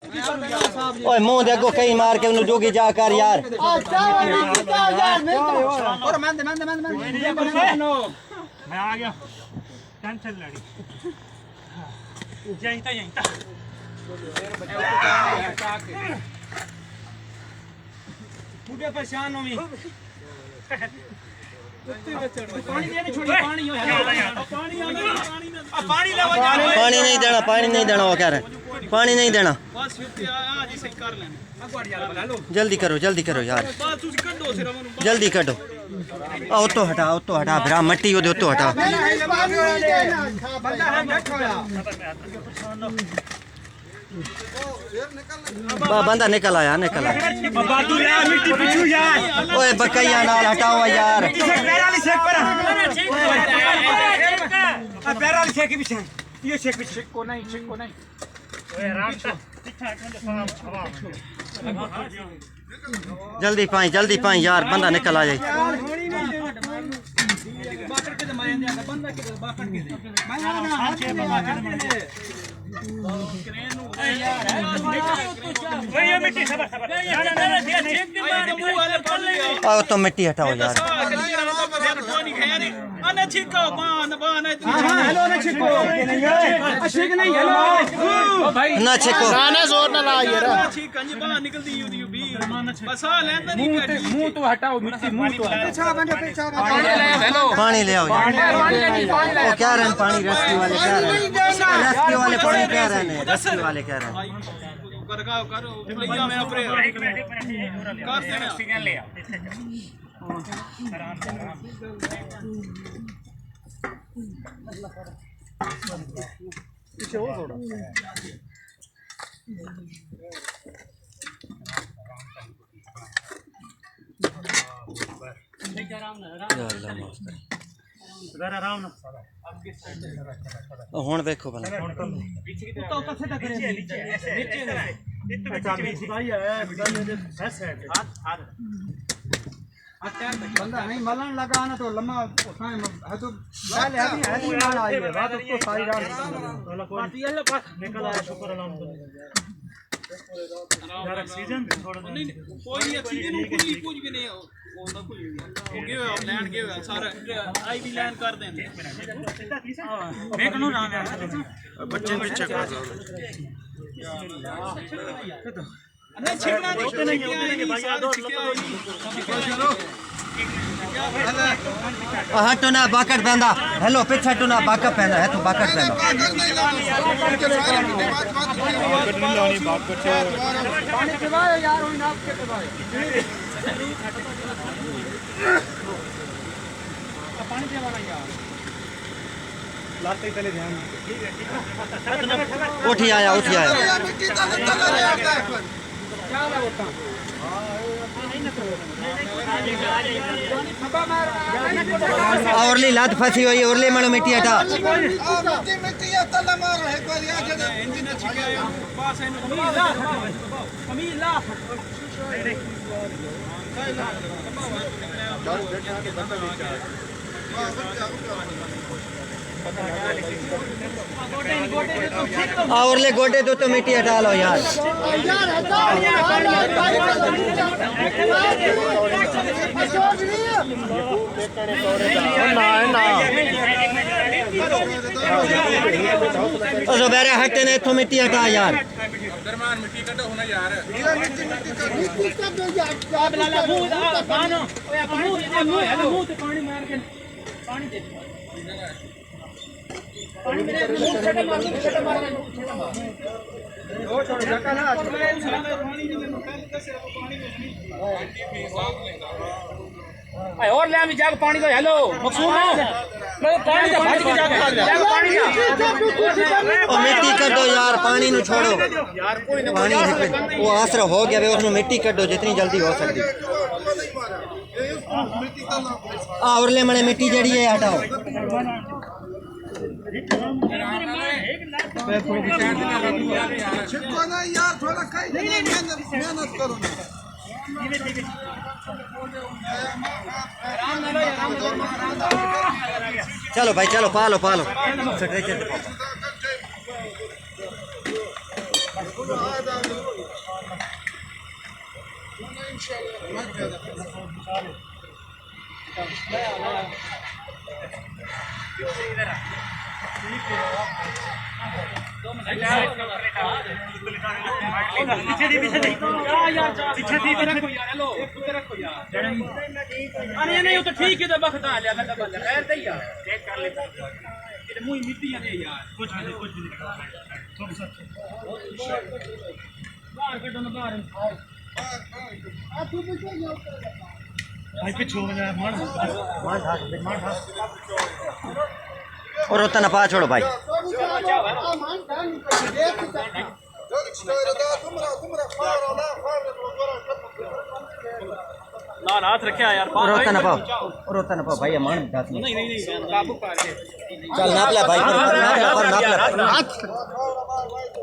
ओए मुंह देखो कहीं मार के उन्हें जोगी जा कर यार। और मैं आ गया टेंशन लड़ी यहीं था मुझे परेशान हो मी पानी नहीं देना वो कह रहे पानी नहीं देना। जल्दी करो यार जल्दी करो। तो हटा भरा मट्टी वो तो हटा। बंदा निकल आया ओए बकैया नाल हटाओ यार। जल्दी पाई यार बंदा निकल आ जाए। आओ तो मिट्टी हटाओ यार। ना छिको जोर ना ला यार। मुंह तो हटाओ मिट्टी पानी ले आओ यार। वो क्या रहे हैं पानी रेस्क्यू वाले कह रहे हैं पानी कह रहे हैं रेस्क्यू वाले कह रहे हैं। पीछे हो थोड़ा हुण देखो भला बंदा नहीं मलन लगा ना तो लम्मा है तो पहले है माल आई है बात उसको सारी रात निकल आया। शुक्र यार ऑक्सीजन थोड़ा नहीं कोई नहीं ऑक्सीजन कुछ भी नहीं होता कुछ हो गया लैंड के सारा आई भी लैंड कर देंगे देख लो ना बच्चे पीछे कर दो नहीं छिकना नहीं है भाई यार चलो हटो ना बाकट पहना। हेलो पीछे हटो ना बाकट पहना है तो बाकट पहना। पानी पिवाओ यार उन आप के पिवाओ पानी पिवाना यार लाते चले ध्यान। उठ आया औरली लात फंसी हुई औरली मनो मिट्टी हटा। औरले गोटे तो मिट्टी हटा लो यार। बेरे हटते ने इथों मिट्टी हटा यार। मिट्टी कटो होना यार और ले आमी जाग पानी का हेलो मकसूद पानी का भाजी की जाग पानी का ओ मिट्टी कर दो यार पानी नु छोड़ो यार कोई ना पानी वो आसरा हो गया वे उसनु मिट्टी कर दो जितनी जल्दी हो सकती। और ले मने मिट्टी जड़ी है हटाओ। यार थोड़ा मेहनत करो चलो भाई चलो पालो पीछे दी पीछे दी रखो यार हेलो रखो यार अरे नहीं वो तो ठीक है तो बखता आ लिया लगा बंद खैर दे यार चेक कर ले तेरे मुंह मिट्टी है यार कुछ नहीं थोड़ा सा बाहर कटो ना बाहर भाई पीछे हो जा मार और उतना ना पा छोड़ो भाई ना हाथ रखे यार और उतना ना पाओ भाई मान नहीं काबू कर चल नाप ले भाई नाप ले